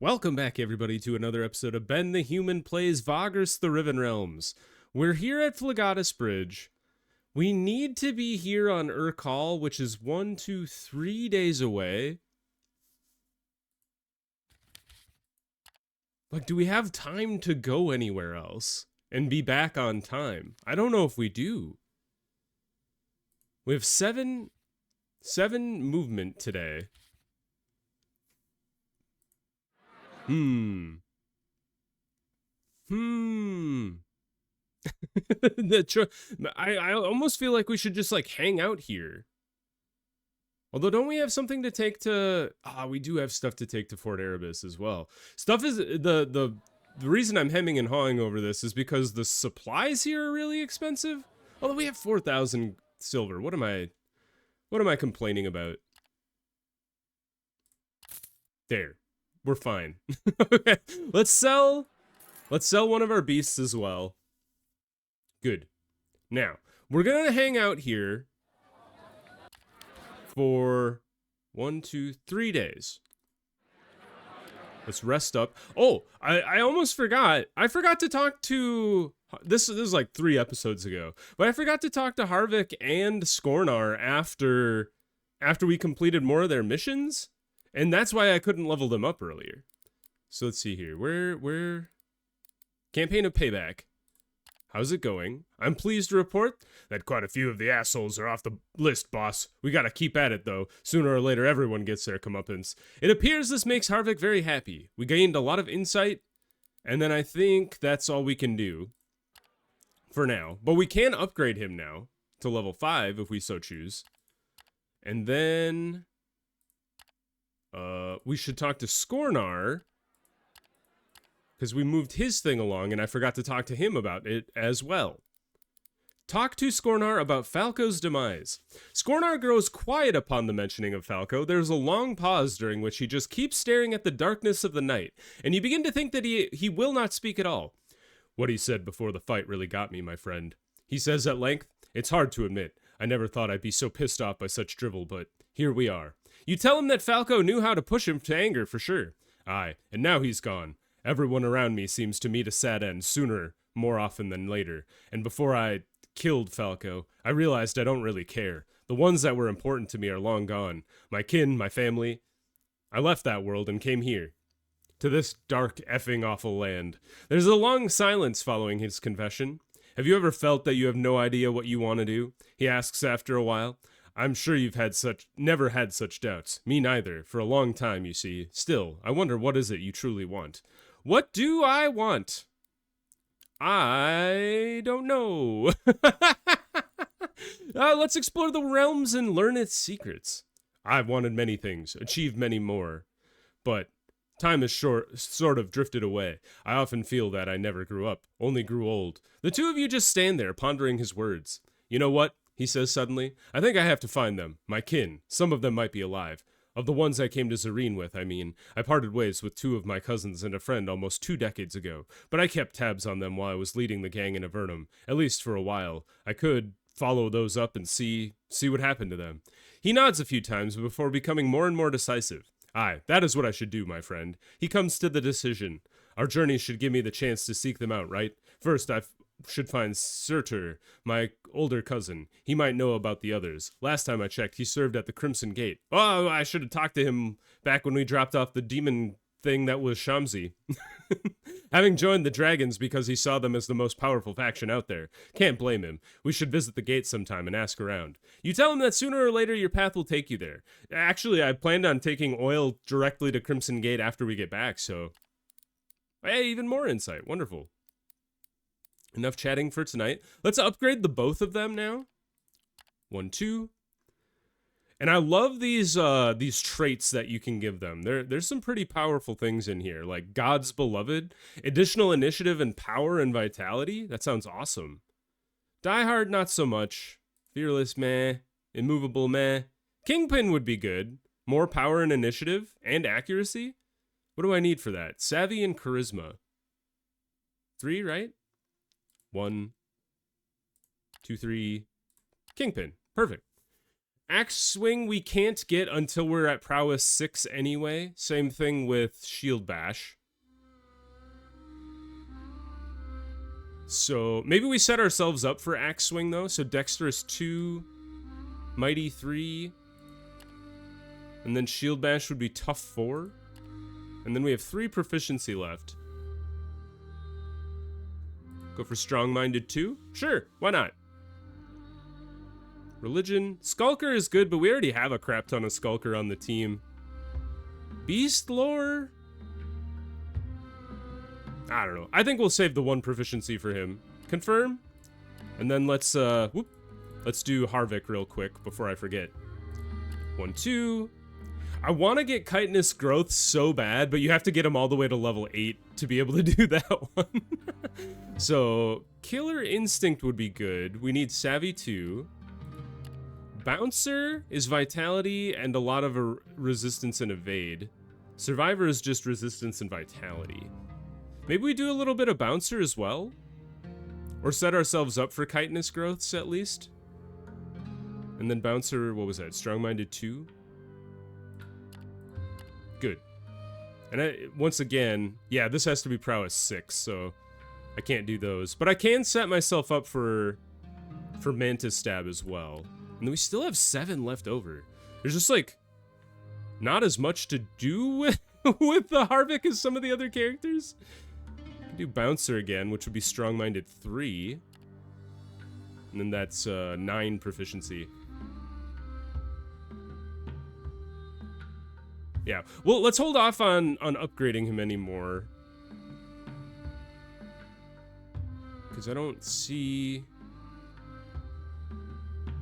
Welcome back, everybody, to another episode of Ben the Human Plays Vagrus the Riven Realms. We're here at Phlegatus Bridge. We need to be here on Urkal, which is 3 days away. Like, do we have time to go anywhere else and be back on time? I don't know if we do. We have seven movement today. I almost feel like we should just like hang out here. Although, don't we have something to take to? We do have stuff to take to Fort Erebus as well. Stuff is the reason I'm hemming and hawing over this is because the supplies here are really expensive. Although we have 4,000 silver. What am I complaining about? There, we're fine. Okay, let's sell one of our beasts as well. Good. Now, we're gonna hang out here for 3 days. Let's rest up. Oh, I almost forgot. I forgot to talk to... This is like 3 episodes ago. But I forgot to talk to Harvick and Scornar after we completed more of their missions. And that's why I couldn't level them up earlier. So let's see here. Where... Campaign of Payback. How's it going? I'm pleased to report that quite a few of the assholes are off the list, boss. We gotta keep at it, though. Sooner or later, everyone gets their comeuppance. It appears this makes Harvick very happy. We gained a lot of insight, and then I think that's all we can do for now. But we can upgrade him now to level 5 if we so choose. And then we should talk to Scornar, because we moved his thing along, and I forgot to talk to him about it as well. Talk to Scornar about Falco's demise. Scornar grows quiet upon the mentioning of Falco. There's a long pause during which he just keeps staring at the darkness of the night, and you begin to think that he will not speak at all. What he said before the fight really got me, my friend. He says at length, "It's hard to admit. I never thought I'd be so pissed off by such drivel, but here we are." You tell him that Falco knew how to push him to anger for sure. Aye, and now he's gone. Everyone around me seems to meet a sad end sooner, more often than later. And before I killed Falco, I realized I don't really care. The ones that were important to me are long gone. My kin, my family. I left that world and came here. To this dark, effing awful land. There's a long silence following his confession. Have you ever felt that you have no idea what you want to do? He asks after a while. I'm sure you've never had such doubts. Me neither. For a long time, you see. Still, I wonder what is it you truly want. What do I want? I don't know. Let's explore the realms and learn its secrets. I've wanted many things, achieved many more, but time has sort of drifted away. I often feel that I never grew up, only grew old. The two of you just stand there, pondering his words. You know what? He says suddenly. I think I have to find them. My kin. Some of them might be alive. Of the ones I came to Zareen with, I mean. I parted ways with 2 of my cousins and a friend almost 2 decades ago, but I kept tabs on them while I was leading the gang in Avernum, at least for a while. I could follow those up and see what happened to them. He nods a few times before becoming more and more decisive. Aye, that is what I should do, my friend. He comes to the decision. Our journey should give me the chance to seek them out, right? First, I should find Surtur, my older cousin. He might know about the others. Last time I checked, he served at the Crimson Gate. Oh, I should have talked to him back when we dropped off the demon thing that was Shamsi. Having joined the dragons because he saw them as the most powerful faction out there. Can't blame him. We should visit the gate sometime and ask around. You tell him that sooner or later your path will take you there. Actually, I planned on taking oil directly to Crimson Gate after we get back, so... Hey, even more insight. Wonderful. Enough chatting for tonight. Let's upgrade the both of them now. 1, 2. And I love these traits that you can give them. There's some pretty powerful things in here, like God's Beloved, additional initiative and power and vitality. That sounds awesome. Die Hard, not so much. Fearless, meh. Immovable, meh. Kingpin would be good. More power and initiative and accuracy. What do I need for that? Savvy and charisma. 3, right? 1, 2, 3. Kingpin. Perfect. Axe swing we can't get until we're at prowess 6 anyway. Same thing with shield bash. So maybe we set ourselves up for axe swing though. So dexterous 2, mighty 3, and then shield bash would be tough 4. And then we have 3 proficiency left. Go for strong-minded 2? Sure, why not? Religion. Skulker is good, but we already have a crap ton of Skulker on the team. Beast lore? I don't know. I think we'll save the 1 proficiency for him. Confirm? And then let's do Harvick real quick before I forget. 1, 2. I want to get chitinous growth so bad, but you have to get him all the way to level 8 to be able to do that one. So, killer instinct would be good. We need savvy 2. Bouncer is vitality and a lot of resistance and evade. Survivor is just resistance and vitality. Maybe we do a little bit of bouncer as well? Or set ourselves up for chitinous growths at least? And then bouncer, what was that? Strong-minded 2? Good. And once again, yeah, this has to be prowess 6, so I can't do those. But I can set myself up for mantis stab as well. And then we still have 7 left over. There's just like not as much to do with the Harvick as some of the other characters. I can do bouncer again, which would be strong-minded 3. And then that's 9 proficiency. Yeah, well, let's hold off on upgrading him anymore. Because I don't see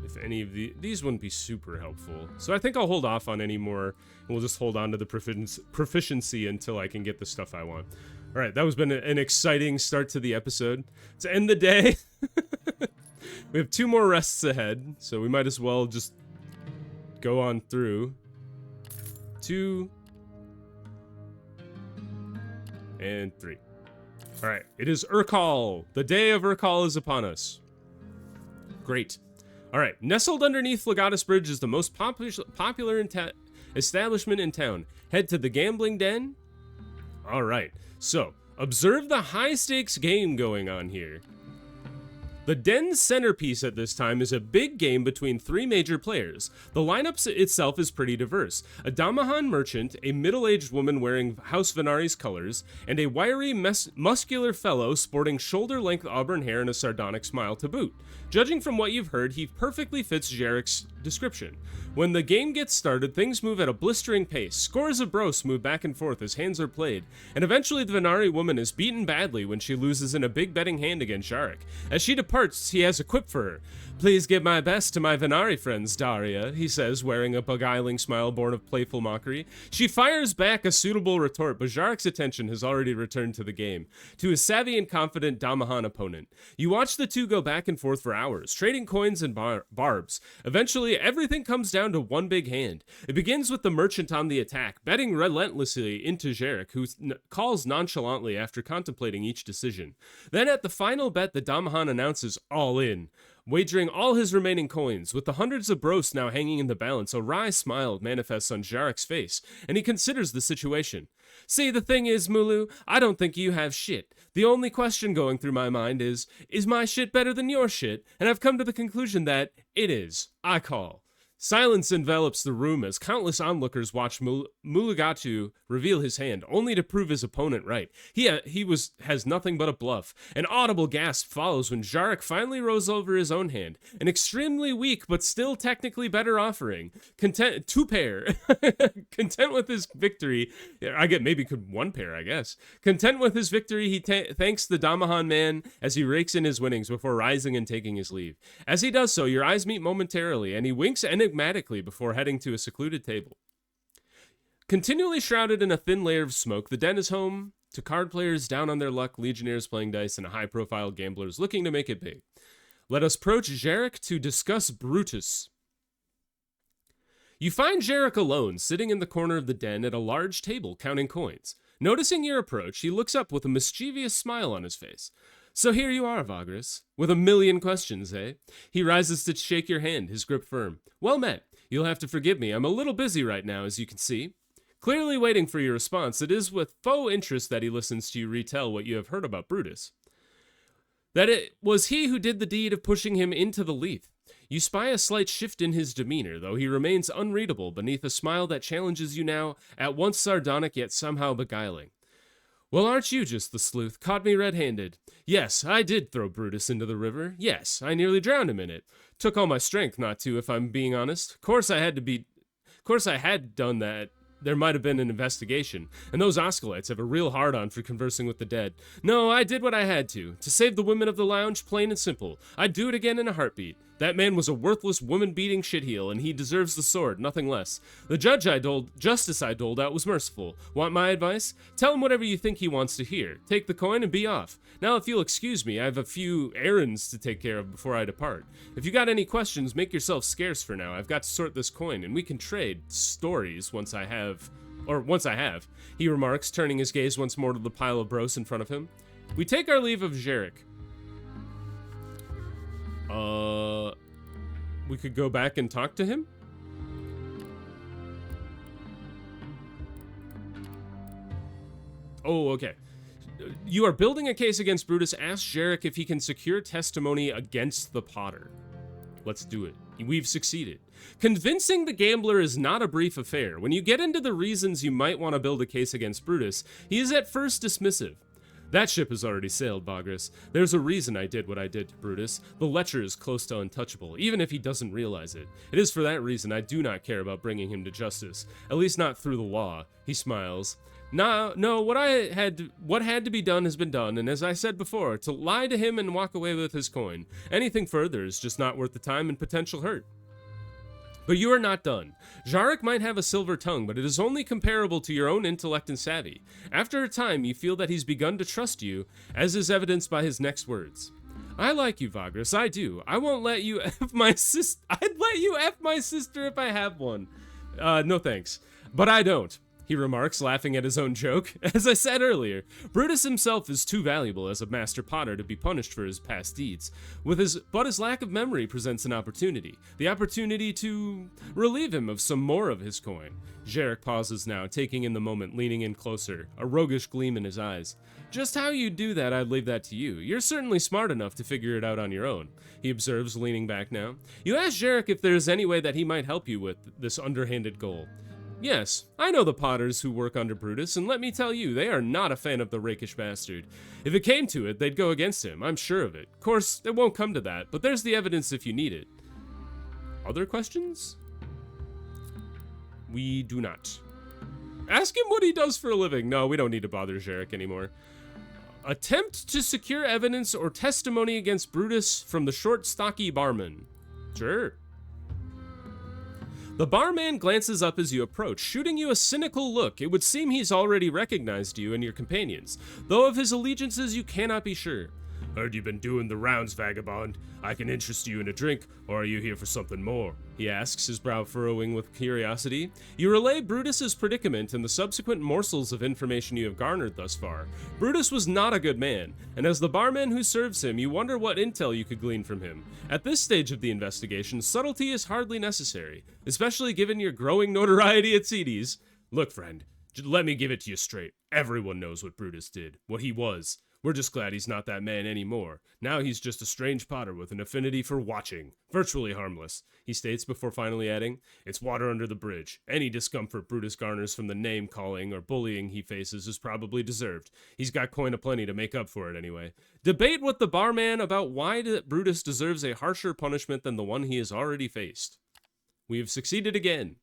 if any of these wouldn't be super helpful. So I think I'll hold off on any more, and we'll just hold on to the proficiency until I can get the stuff I want. All right, that has been an exciting start to the episode. To end the day, we have 2 more rests ahead, so we might as well just go on through. 2 and 3. All right, it is Urkal. The day of Urkal is upon us. Great. All right, nestled underneath Legatus Bridge is the most popular establishment in town. Head to the gambling den. All right, so observe the high-stakes game going on here. The den's centerpiece at this time is a big game between 3 major players. The lineup itself is pretty diverse. A Damahan merchant, a middle-aged woman wearing House Venari's colors, and a wiry, muscular fellow sporting shoulder-length auburn hair and a sardonic smile to boot. Judging from what you've heard, he perfectly fits Jarek's description. When the game gets started, things move at a blistering pace. Scores of bros move back and forth as hands are played, and eventually the Venari woman is beaten badly when she loses in a big betting hand against Jarek. As she departs, he has a quip for her. "Please give my best to my Venari friends, Daria," he says, wearing a beguiling smile born of playful mockery. She fires back a suitable retort, but Jarek's attention has already returned to the game, to his savvy and confident Damahan opponent. You watch the two go back and forth for hours, trading coins and barbs. Eventually, everything comes down to one big hand. It begins with the merchant on the attack, betting relentlessly into Jarek, who calls nonchalantly after contemplating each decision. Then at the final bet, the Damahan announces all in, wagering all his remaining coins. With the hundreds of bros now hanging in the balance, a wry smile manifests on Jarek's face, and he considers the situation. "See, the thing is, Mulu, I don't think you have shit. The only question going through my mind is my shit better than your shit? And I've come to the conclusion that it is. I call." Silence envelops the room as countless onlookers watch Mulugatu reveal his hand, only to prove his opponent right. He has nothing but a bluff. An audible gasp follows when Jarek finally rolls over his own hand. An extremely weak but still technically better offering. Two pair. Content with his victory, one pair, I guess. Content with his victory, he thanks the Damahan man as he rakes in his winnings before rising and taking his leave. As he does so, your eyes meet momentarily, and he winks enigmatically before heading to a secluded table. Continually shrouded in a thin layer of smoke, the den is home to card players down on their luck, legionnaires playing dice, and high-profile gamblers looking to make it big. Let us approach Jarek to discuss Brutus. You find Jarek alone, sitting in the corner of the den at a large table, counting coins. Noticing your approach, he looks up with a mischievous smile on his face. "So here you are, Vagrus, with a million questions, eh?" He rises to shake your hand, his grip firm. "Well met. You'll have to forgive me. I'm a little busy right now, as you can see. Clearly waiting for your response, it is with faux interest that he listens to you retell what you have heard about Brutus. That it was he who did the deed of pushing him into the Lethe. You spy a slight shift in his demeanor, though he remains unreadable beneath a smile that challenges you now, at once sardonic yet somehow beguiling. Well, aren't you just the sleuth? Caught me red-handed. Yes, I did throw Brutus into the river. Yes, I nearly drowned him in it. Took all my strength not to, if I'm being honest. Of course I had done that. There might have been an investigation, and those Oscolites have a real hard-on for conversing with the dead. No, I did what I had to save the women of the lounge, plain and simple. I'd do it again in a heartbeat. That man was a worthless, woman-beating shitheel, and he deserves the sword, nothing less. The justice I doled out was merciful. Want my advice? Tell him whatever you think he wants to hear. Take the coin and be off. Now, if you'll excuse me, I have a few errands to take care of before I depart. If you got any questions, make yourself scarce for now. I've got to sort this coin, and we can trade stories once I have, he remarks, turning his gaze once more to the pile of bros in front of him. We take our leave of Jarek. We could go back and talk to him? Oh, okay. You are building a case against Brutus. Ask Jarek if he can secure testimony against the Potter. Let's do it. We've succeeded. Convincing the gambler is not a brief affair. When you get into the reasons you might want to build a case against Brutus, he is at first dismissive. That ship has already sailed, Vagrus. There's a reason I did what I did to Brutus. The lecher is close to untouchable, even if he doesn't realize it. It is for that reason I do not care about bringing him to justice, at least not through the law. He smiles. No, what had to be done has been done, and as I said before, to lie to him and walk away with his coin. Anything further is just not worth the time and potential hurt. But you are not done. Jarek might have a silver tongue, but it is only comparable to your own intellect and savvy. After a time, you feel that he's begun to trust you, as is evidenced by his next words. I like you, Vagrus, I do. I won't let you F my sister. I'd let you F my sister if I have one. No thanks. But I don't. He remarks, laughing at his own joke. As I said earlier, Brutus himself is too valuable as a master potter to be punished for his past deeds. But his lack of memory presents an opportunity. The opportunity to relieve him of some more of his coin. Jarek pauses now, taking in the moment, leaning in closer, a roguish gleam in his eyes. Just how you do that, I'd leave that to you. You're certainly smart enough to figure it out on your own, he observes, leaning back now. You ask Jarek if there's any way that he might help you with this underhanded goal. Yes, I know the Potters who work under Brutus, and let me tell you, they are not a fan of the rakish bastard. If it came to it, they'd go against him, I'm sure of it. Of course, it won't come to that, but there's the evidence if you need it. Other questions? We do not. Ask him what he does for a living. No, we don't need to bother Jarek anymore. Attempt to secure evidence or testimony against Brutus from the short, stocky barman. Sure. The barman glances up as you approach, shooting you a cynical look. It would seem he's already recognized you and your companions, though of his allegiances you cannot be sure. Heard you've been doing the rounds, vagabond. I can interest you in a drink, or are you here for something more? He asks, his brow furrowing with curiosity. You relay Brutus's predicament and the subsequent morsels of information you have garnered thus far. Brutus was not a good man, and as the barman who serves him, you wonder what intel you could glean from him. At this stage of the investigation, subtlety is hardly necessary, especially given your growing notoriety at Seedy's. Look, friend, let me give it to you straight. Everyone knows what Brutus did, what he was. We're just glad he's not that man anymore. Now he's just a strange potter with an affinity for watching. Virtually harmless, he states before finally adding, it's water under the bridge. Any discomfort Brutus garners from the name-calling or bullying he faces is probably deserved. He's got coin aplenty to make up for it anyway. Debate with the barman about why Brutus deserves a harsher punishment than the one he has already faced. We have succeeded again.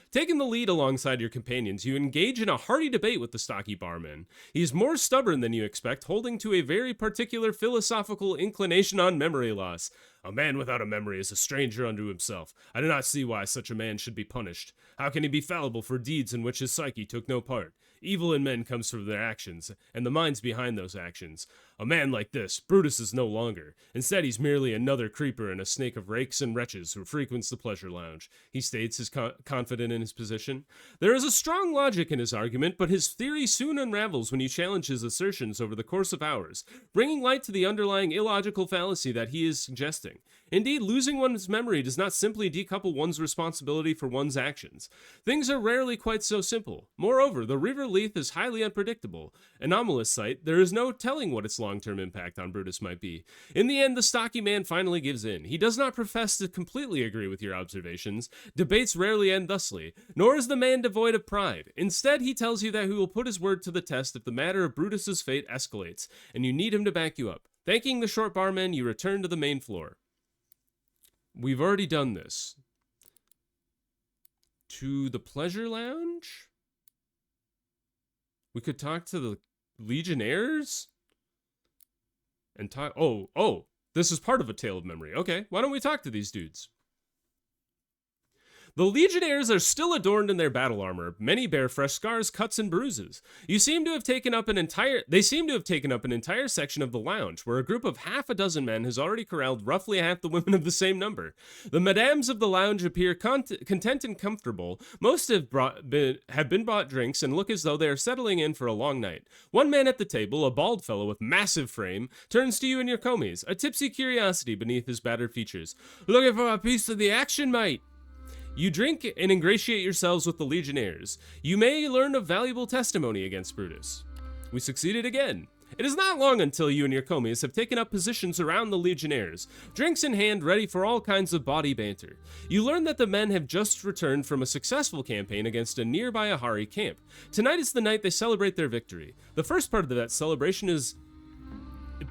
Taking the lead alongside your companions, you engage in a hearty debate with the stocky barman. He is more stubborn than you expect, holding to a very particular philosophical inclination on memory loss. A man without a memory is a stranger unto himself. I do not see why such a man should be punished. How can he be fallible for deeds in which his psyche took no part? Evil in men comes from their actions, and the minds behind those actions. A man like this, Brutus is no longer. Instead, he's merely another creeper in a snake of rakes and wretches who frequents the pleasure lounge. He states, his confident in his position. There is a strong logic in his argument, but his theory soon unravels when you challenge his assertions over the course of hours, bringing light to the underlying illogical fallacy that he is suggesting. Indeed, losing one's memory does not simply decouple one's responsibility for one's actions. Things are rarely quite so simple. Moreover, the River Leith is highly unpredictable. Anomalous sight, there is no telling what its long-term impact on Brutus might be. In the end, the stocky man finally gives in. He does not profess to completely agree with your observations. Debates rarely end thusly, nor is the man devoid of pride. Instead, he tells you that he will put his word to the test if the matter of Brutus's fate escalates, and you need him to back you up. Thanking the short barman, you return to the main floor. We've already done this. To the pleasure lounge? We could talk to the Legionnaires? And talk... Oh, this is part of a tale of memory. Okay, why don't we talk to these dudes? The Legionnaires are still adorned in their battle armor. Many bear fresh scars, cuts, and bruises. They seem to have taken up an entire section of the lounge, where a group of half a dozen men has already corralled roughly half the women of the same number. The madames of the lounge appear content and comfortable. Most have been bought drinks and look as though they are settling in for a long night. One man at the table, a bald fellow with massive frame, turns to you in your commies, a tipsy curiosity beneath his battered features. "Looking for a piece of the action, mate?" You drink and ingratiate yourselves with the Legionnaires. You may learn of valuable testimony against Brutus. We succeeded again. It is not long until you and your commies have taken up positions around the Legionnaires, drinks in hand, ready for all kinds of bawdy banter. You learn that the men have just returned from a successful campaign against a nearby Ahari camp. Tonight is the night they celebrate their victory. The first part of that celebration is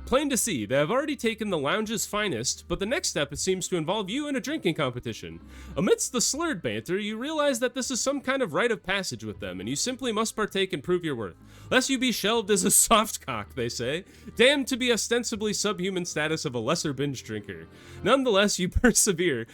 plain to see. They have already taken the lounge's finest, but the next step seems to involve you in a drinking competition. Amidst the slurred banter, you realize that this is some kind of rite of passage with them, and you simply must partake and prove your worth. Lest you be shelved as a soft cock, they say, damned to be ostensibly subhuman status of a lesser binge drinker. Nonetheless, you persevere.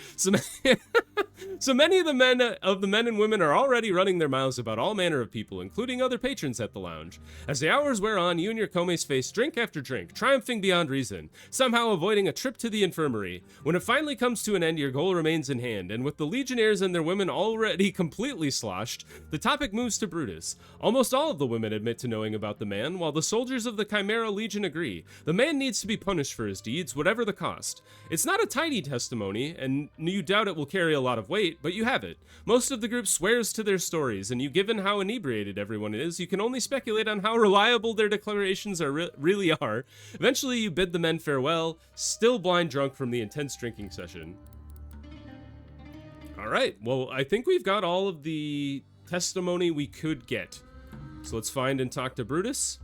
So many of the men and women are already running their mouths about all manner of people, including other patrons at the lounge. As the hours wear on, you and your commies face drink after drink, triumphing beyond reason, somehow avoiding a trip to the infirmary. When it finally comes to an end, your goal remains in hand, and with the Legionnaires and their women already completely sloshed, the topic moves to Brutus. Almost all of the women admit to knowing about the man, while the soldiers of the Chimera Legion agree. The man needs to be punished for his deeds, whatever the cost. It's not a tidy testimony, and you doubt it will carry a lot of weight, but you have it. Most of the group swears to their stories, and given how inebriated everyone is, you can only speculate on how reliable their declarations really are. Eventually, you bid the men farewell, still blind drunk from the intense drinking session. Alright, well, I think we've got all of the testimony we could get. So let's find and talk to Brutus.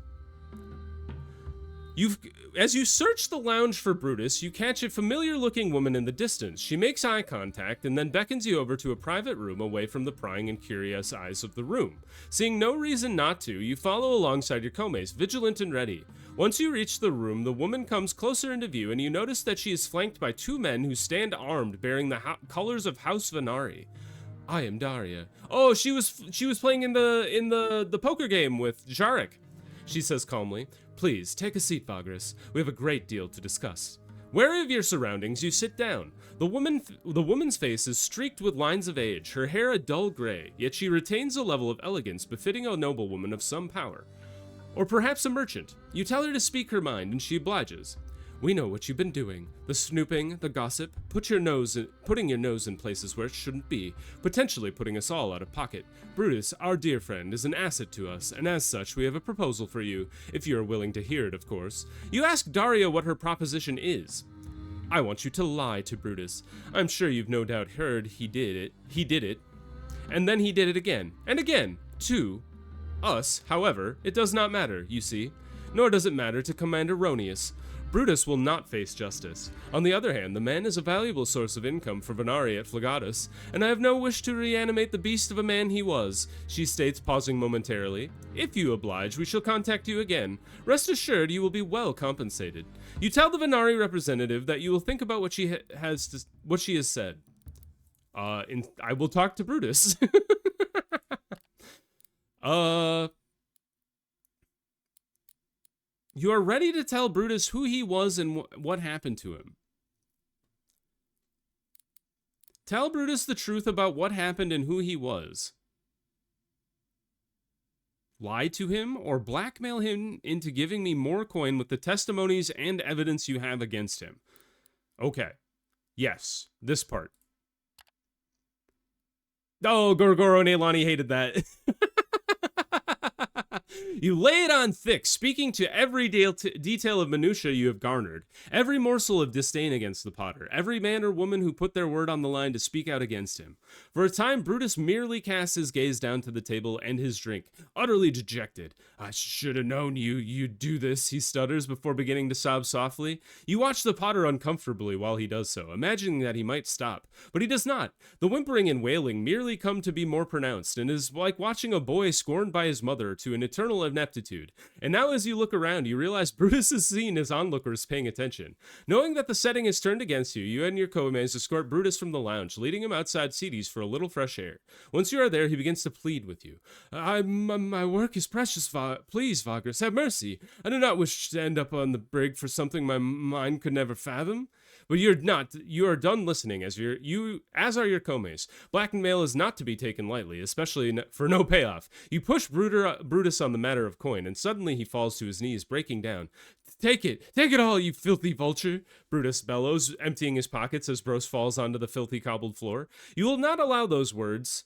As you search the lounge for Brutus, you catch a familiar-looking woman in the distance. She makes eye contact and then beckons you over to a private room away from the prying and curious eyes of the room. Seeing no reason not to, you follow alongside your commies, vigilant and ready. Once you reach the room, the woman comes closer into view, and you notice that she is flanked by two men who stand armed, bearing the colors of House Venari. I am Daria. Oh, she was playing in the poker game with Jarek. She says calmly, "Please, take a seat, Vagrus. We have a great deal to discuss." Wary of your surroundings, you sit down. The woman's face is streaked with lines of age, her hair a dull gray, yet she retains a level of elegance befitting a noblewoman of some power. Or perhaps a merchant. You tell her to speak her mind, and she obliges. "We know what you've been doing. The snooping, the gossip, putting your nose in places where it shouldn't be, potentially putting us all out of pocket. Brutus, our dear friend, is an asset to us, and as such, we have a proposal for you, if you are willing to hear it, of course." You ask Daria what her proposition is. "I want you to lie to Brutus. I'm sure you've no doubt heard he did it. And then he did it again, and again, too. Us, however, it does not matter, you see. Nor does it matter to Commander Ronius. Brutus will not face justice. On the other hand, the man is a valuable source of income for Venari at Phlegatus, and I have no wish to reanimate the beast of a man he was," she states, pausing momentarily. "If you oblige, we shall contact you again. Rest assured you will be well compensated." You tell the Venari representative that you will think about what she has said. I will talk to Brutus. You are ready to tell Brutus who he was and what happened to him. Tell Brutus the truth about what happened and who he was. Lie to him or blackmail him into giving me more coin with the testimonies and evidence you have against him. Okay. Yes, this part. Oh, Gorgoro and Aelani hated that. You lay it on thick, speaking to every detail of minutia you have garnered, every morsel of disdain against the potter, every man or woman who put their word on the line to speak out against him. For a time, Brutus merely casts his gaze down to the table and his drink, utterly dejected. I should have known you'd do this, he stutters before beginning to sob softly. You watch the potter uncomfortably while he does so, imagining that he might stop, but he does not. The whimpering and wailing merely come to be more pronounced, and is like watching a boy scorned by his mother to an eternal ineptitude. And now as you look around, you realize Brutus is seen as onlookers paying attention. Knowing that the setting is turned against you, you and your co-mates escort Brutus from the lounge, leading him outside Cedes for a little fresh air. Once you are there, he begins to plead with you. My work is precious, please, Vagrus, have mercy. I do not wish to end up on the brig for something my mind could never fathom. But you're not. You are done listening, as are your co-mates. Blackmail is not to be taken lightly, especially for no payoff. You push Brutus on the matter of coin, and suddenly he falls to his knees, breaking down. Take it all, you filthy vulture, Brutus bellows, emptying his pockets as Bros falls onto the filthy cobbled floor. You will not allow those words.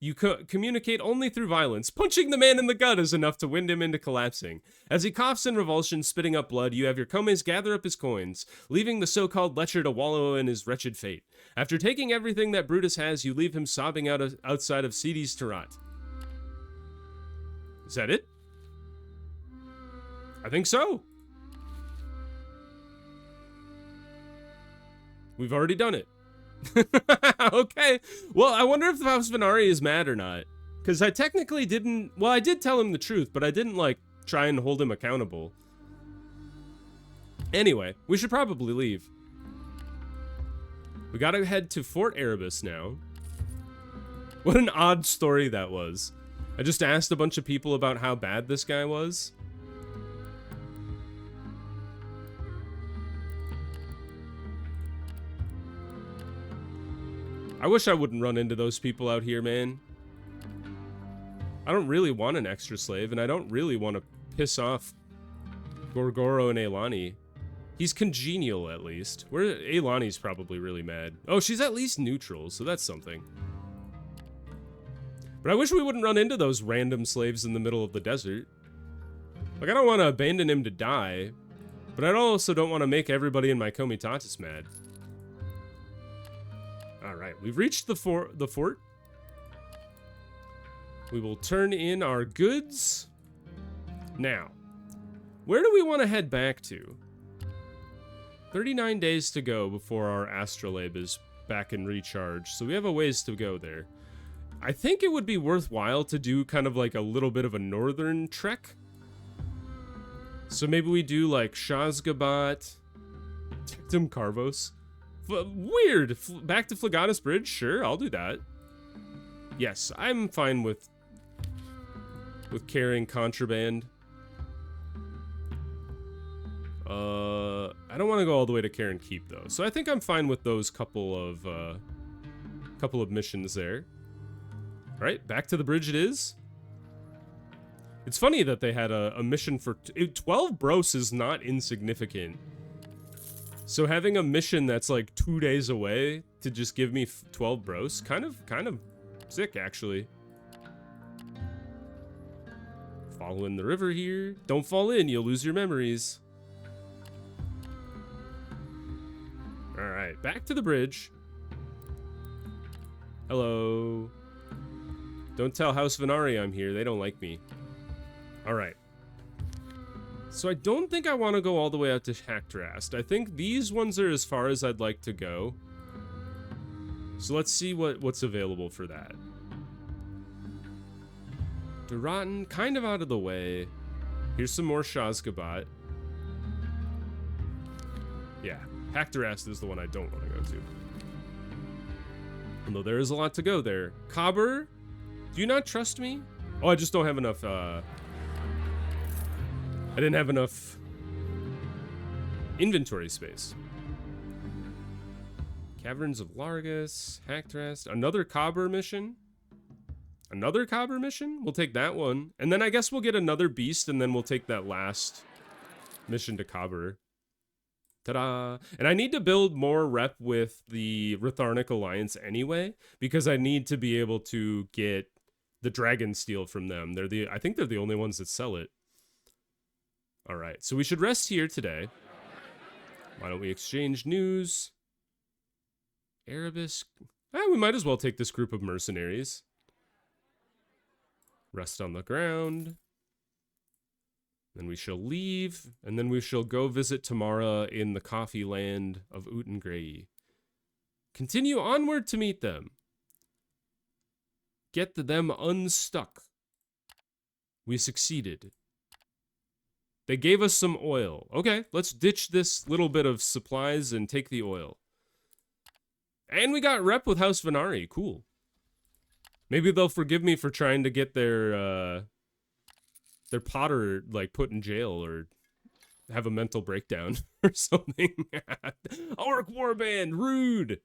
You communicate only through violence. Punching the man in the gut is enough to wind him into collapsing. As he coughs in revulsion, spitting up blood, you have your comes gather up his coins, leaving the so-called lecher to wallow in his wretched fate. After taking everything that Brutus has, you leave him sobbing outside of Cedes to rot. Is that it? I think so. We've already done it. Okay. Well, I wonder if the House Venari is mad or not. Because I technically didn't... Well, I did tell him the truth, but I didn't, like, try and hold him accountable. Anyway, we should probably leave. We gotta head to Fort Erebus now. What an odd story that was. I just asked a bunch of people about how bad this guy was. I wish I wouldn't run into those people out here, man. I don't really want an extra slave, and I don't really want to piss off Gorgoro and Aelani. He's congenial, at least. Aelani's probably really mad. Oh, she's at least neutral, so that's something. But I wish we wouldn't run into those random slaves in the middle of the desert. Like, I don't want to abandon him to die, but I also don't want to make everybody in my comitatus mad. Alright, we've reached the fort. We will turn in our goods. Now, where do we want to head back to? 39 days to go before our astrolabe is back in recharge, so we have a ways to go there. I think it would be worthwhile to do kind of like a little bit of a northern trek. So maybe we do like Shazgabat, Tectum Carvos. Weird. Back to Phlegonus Bridge? Sure, I'll do that. Yes, I'm fine with carrying contraband. I don't want to go all the way to Karen Keep though, so I think I'm fine with those couple of missions there. All right, back to the bridge it is. It's funny that they had a mission for 12 bros is not insignificant. So having a mission that's like 2 days away to just give me 12 bros, kind of sick actually. Following the river here. Don't fall in, you'll lose your memories. All right, back to the bridge. Hello. Don't tell House Venari I'm here, they don't like me. All right. So I don't think I want to go all the way out to Haktrast. I think these ones are as far as I'd like to go. So let's see what's available for that. Durotan, kind of out of the way. Here's some more Shazgabat. Yeah, Haktrast is the one I don't want to go to. Although there is a lot to go there. Cobber, do you not trust me? Oh, I just don't have enough, I didn't have enough inventory space. Caverns of Largus, Hacktrest, another Cobber mission. Another Cobber mission? We'll take that one. And then I guess we'll get another beast, and then we'll take that last mission to Cobber. Ta-da! And I need to build more rep with the Ratharnic Alliance anyway, because I need to be able to get the Dragon Steel from them. I think they're the only ones that sell it. Alright, so we should rest here today. Why don't we exchange news? Erebus. We might as well take this group of mercenaries. Rest on the ground. Then we shall leave, and then we shall go visit Tamara in the coffee land of Utengray. Continue onward to meet them. Get them unstuck. We succeeded. They gave us some oil. Okay, let's ditch this little bit of supplies and take the oil. And we got rep with House Venari. Cool. Maybe they'll forgive me for trying to get their Potter, like, put in jail or have a mental breakdown or something. Orc Warband, rude.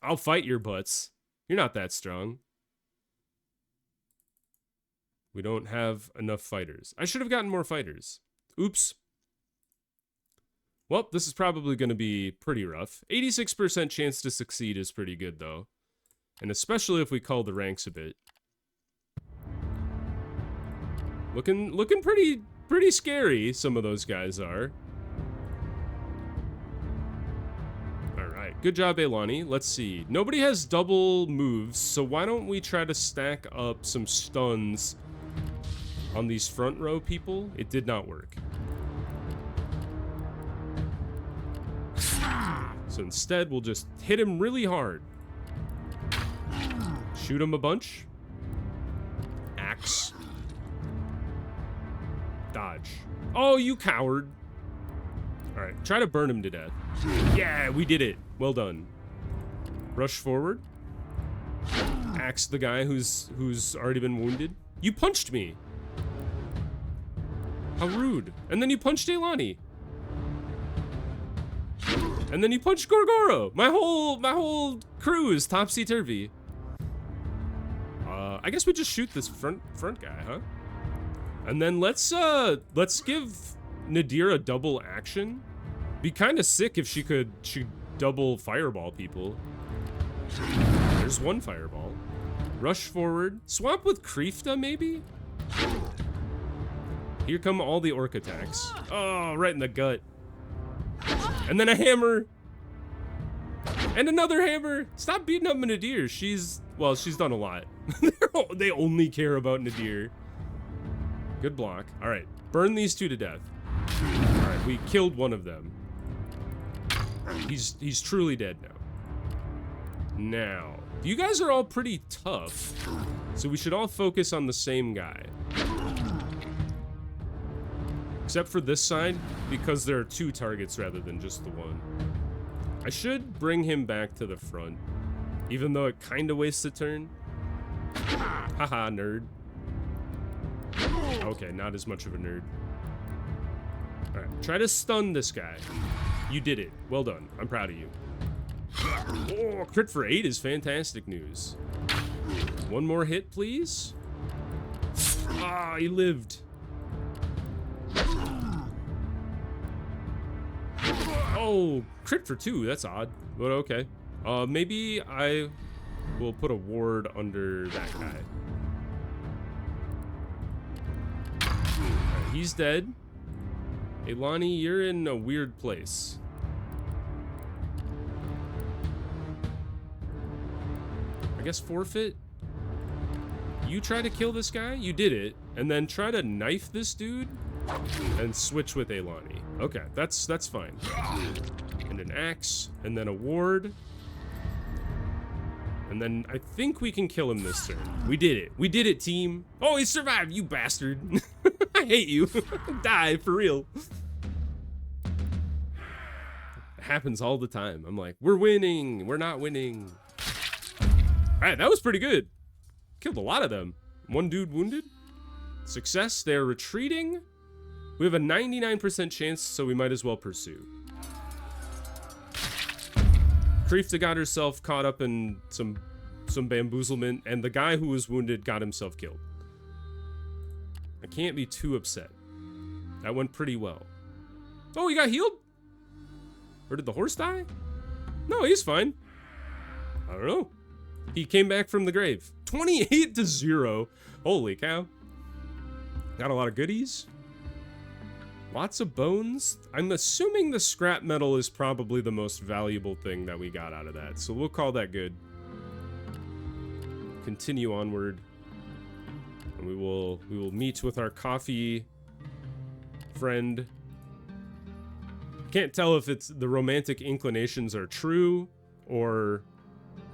I'll fight your butts. You're not that strong. We don't have enough fighters. I should have gotten more fighters. Oops. Well, this is probably going to be pretty rough. 86% chance to succeed is pretty good, though. And especially if we cull the ranks a bit. Looking pretty scary, some of those guys are. Alright, good job, Eilani. Let's see. Nobody has double moves, so why don't we try to stack up some stuns on these front row people? It did not work. So instead, we'll just hit him really hard. Shoot him a bunch. Axe. Dodge. Oh, you coward. Alright, try to burn him to death. Yeah, we did it. Well done. Rush forward. Axe the guy who's already been wounded. You punched me. How rude. And then you punched Eilani. And then you punched Gorgoro. My whole crew is topsy-turvy. I guess we just shoot this front guy, huh? And then let's give Nadir a double action. Be kind of sick if she could double fireball people. There's one fireball. Rush forward. Swap with Kreefta, maybe? Here come all the orc attacks. Oh, right in the gut. And then a hammer. And another hammer. Stop beating up Nadir. She's done a lot. They only care about Nadir. Good block. All right, burn these two to death. All right, we killed one of them. He's truly dead now. Now, you guys are all pretty tough, so we should all focus on the same guy. Except for this side, because there are two targets rather than just the one. I should bring him back to the front, even though it kind of wastes a turn. Haha, nerd. Okay, not as much of a nerd. Alright, try to stun this guy. You did it. Well done. I'm proud of you. Oh, crit for 8 is fantastic news. One more hit, please. Ah, he lived. Oh, crit for 2. That's odd, but okay. Maybe I will put a ward under that guy. Right, he's dead. Eilani, you're in a weird place. I guess forfeit. You try to kill this guy? You did it. And then try to knife this dude and switch with Eilani. Okay, that's fine. And an axe, and then a ward. And then I think we can kill him this turn. We did it. We did it, team. Oh, he survived, you bastard. I hate you. Die, for real. It happens all the time. I'm like, we're winning. We're not winning. All right, that was pretty good. Killed a lot of them. One dude wounded. Success, they're retreating. We have a 99% chance, so we might as well pursue. Kreefta got herself caught up in some bamboozlement, and the guy who was wounded got himself killed. I can't be too upset. That went pretty well. Oh, he got healed? Or did the horse die? No, he's fine. I don't know. He came back from the grave. 28-0. Holy cow. Got a lot of goodies. Lots of bones. I'm assuming the scrap metal is probably the most valuable thing that we got out of that. So we'll call that good. Continue onward. And we will meet with our coffee friend. Can't tell if it's the romantic inclinations are true or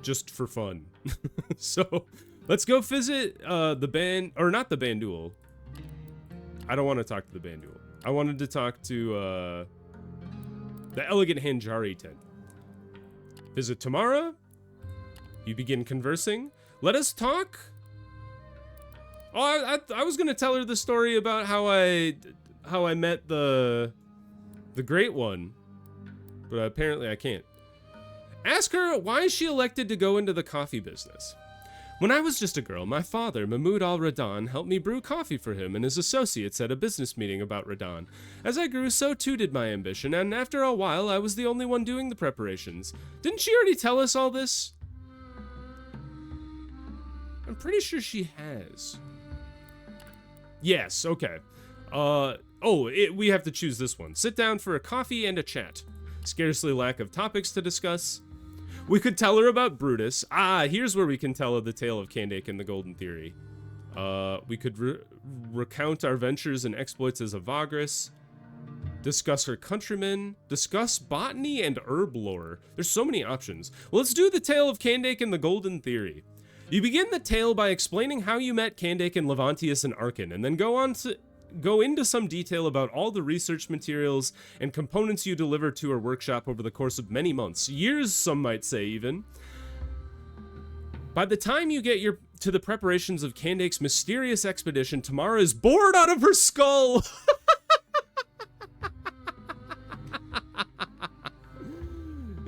just for fun. So let's go visit the band, or not the Bandul. I don't want to talk to the Bandul. I wanted to talk to the Elegant Hanjari tent. Visit Tamara. You begin conversing. Let us talk. Oh, I was gonna tell her the story about how I met the Great One, but apparently I can't. Ask her why she elected to go into the coffee business. When I was just a girl, my father, Mahmoud al-Radan, helped me brew coffee for him and his associates at a business meeting about Radan. As I grew, so too did my ambition, and after a while, I was the only one doing the preparations. Didn't she already tell us all this? I'm pretty sure she has. Yes, okay. We have to choose this one. Sit down for a coffee and a chat. Scarcely lack of topics to discuss. We could tell her about Brutus. Here's where we can tell her the tale of Candake and the Golden Theory. We could recount our ventures and exploits as a Vagrus. Discuss her countrymen. Discuss botany and herb lore. There's so many options. Let's do the tale of Candake and the Golden Theory. You begin the tale by explaining how you met Candake and Levantius and Arcane, and then go into some detail about all the research materials and components you delivered to her workshop over the course of many months, years some might say even. By the time you get to the preparations of Candake's mysterious expedition, Tamara is bored out of her skull.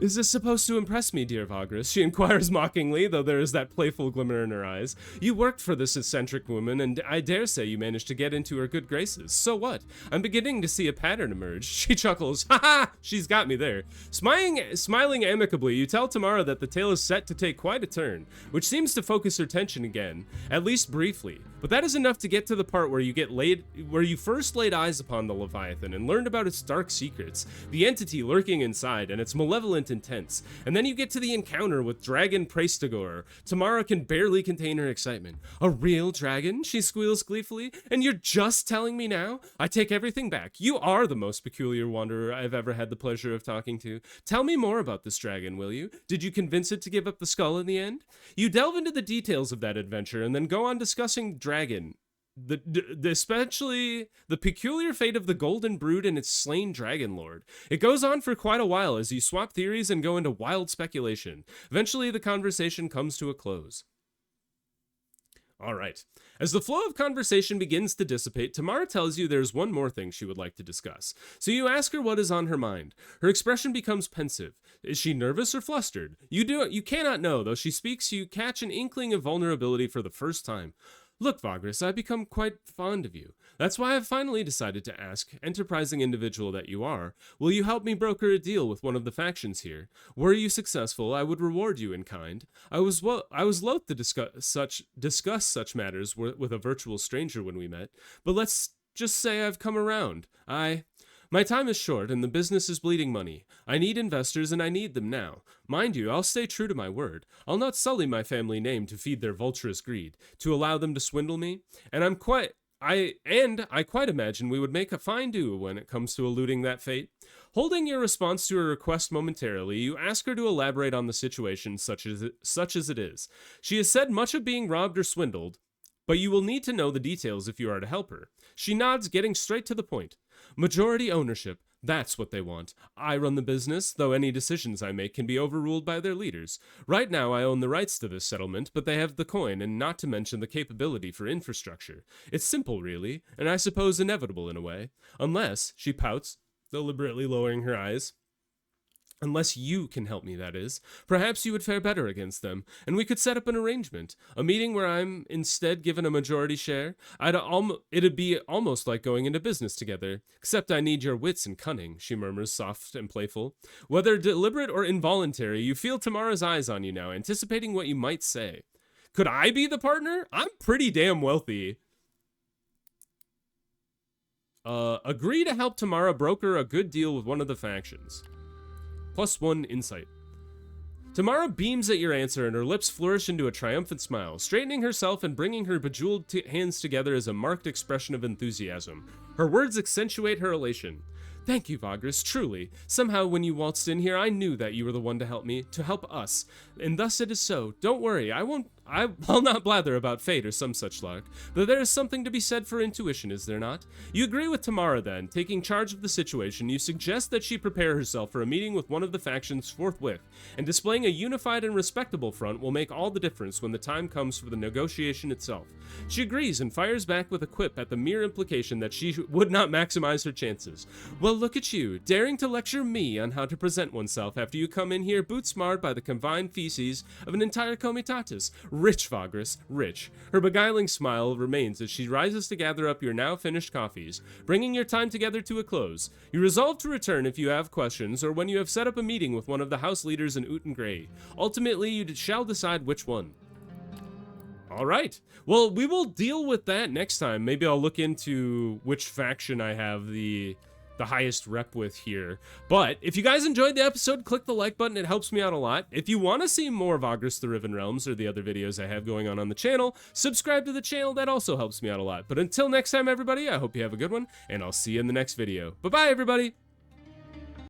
Is this supposed to impress me, dear Vagrus? She inquires mockingly, though there is that playful glimmer in her eyes. You worked for this eccentric woman, and I dare say you managed to get into her good graces. So what? I'm beginning to see a pattern emerge. She chuckles. Ha ha! She's got me there. Smiling amicably, you tell Tamara that the tale is set to take quite a turn, which seems to focus her attention again, at least briefly. But that is enough to get to the part where you first laid eyes upon the Leviathan and learned about its dark secrets, the entity lurking inside, and its malevolent intense. And then you get to the encounter with Dragon Praestagor. Tamara can barely contain her excitement. A real dragon? She squeals gleefully. And you're just telling me now? I take everything back. You are the most peculiar wanderer I've ever had the pleasure of talking to. Tell me more about this dragon, will you? Did you convince it to give up the skull in the end? You delve into the details of that adventure and then go on discussing Dragon. Especially the peculiar fate of the Golden Brood and its slain Dragon Lord. It goes on for quite a while as you swap theories and go into wild speculation. Eventually, the conversation comes to a close. Alright. As the flow of conversation begins to dissipate, Tamara tells you there's one more thing she would like to discuss. So you ask her what is on her mind. Her expression becomes pensive. Is she nervous or flustered? You cannot know, though she speaks, you catch an inkling of vulnerability for the first time. Look, Vagrus, I've become quite fond of you. That's why I've finally decided to ask, enterprising individual that you are, will you help me broker a deal with one of the factions here? Were you successful, I would reward you in kind. I was loath to discuss such matters with a virtual stranger when we met, but let's just say I've come around. My time is short, and the business is bleeding money. I need investors, and I need them now. Mind you, I'll stay true to my word. I'll not sully my family name to feed their vulturous greed, to allow them to swindle me. And I quite imagine we would make a fine duo when it comes to eluding that fate. Holding your response to her request momentarily, you ask her to elaborate on the situation such as it is. She has said much of being robbed or swindled, but you will need to know the details if you are to help her. She nods, getting straight to the point. Majority ownership. That's what they want. I run the business, though any decisions I make can be overruled by their leaders. Right now, I own the rights to this settlement, but they have the coin, and not to mention the capability for infrastructure. It's simple, really, and I suppose inevitable in a way. Unless, she pouts, deliberately lowering her eyes. Unless you can help me, that is. Perhaps you would fare better against them, and we could set up an arrangement. A meeting where I'm instead given a majority share. It'd be almost like going into business together. Except I need your wits and cunning, she murmurs, soft and playful. Whether deliberate or involuntary, you feel Tamara's eyes on you now, anticipating what you might say. Could I be the partner? I'm pretty damn wealthy. Agree to help Tamara broker a good deal with one of the factions. +1 insight. Tamara beams at your answer and her lips flourish into a triumphant smile. Straightening herself and bringing her bejeweled hands together is a marked expression of enthusiasm. Her words accentuate her elation. Thank you, Vagrus, truly. Somehow when you waltzed in here, I knew that you were the one to help me, to help us. And thus it is so. Don't worry, I'll not blather about fate or some such lark, though there is something to be said for intuition, is there not? You agree with Tamara then. Taking charge of the situation, you suggest that she prepare herself for a meeting with one of the factions forthwith, and displaying a unified and respectable front will make all the difference when the time comes for the negotiation itself. She agrees and fires back with a quip at the mere implication that she would not maximize her chances. Well, look at you, daring to lecture me on how to present oneself after you come in here bootsmarred by the combined feces of an entire comitatus. Rich, Vagrus, rich. Her beguiling smile remains as she rises to gather up your now finished coffees, bringing your time together to a close. You resolve to return if you have questions or when you have set up a meeting with one of the house leaders in Uten Grey. Ultimately, you shall decide which one. All right. Well, we will deal with that next time. Maybe I'll look into which faction I have the highest rep with here. But if you guys enjoyed the episode, click the like button. It helps me out a lot. If you want to see more Vagrus the Riven Realms or the other videos I have going on the channel, subscribe to the channel. That also helps me out a lot. But until next time, everybody, I hope you have a good one, and I'll see you in the next video. Bye-bye, everybody.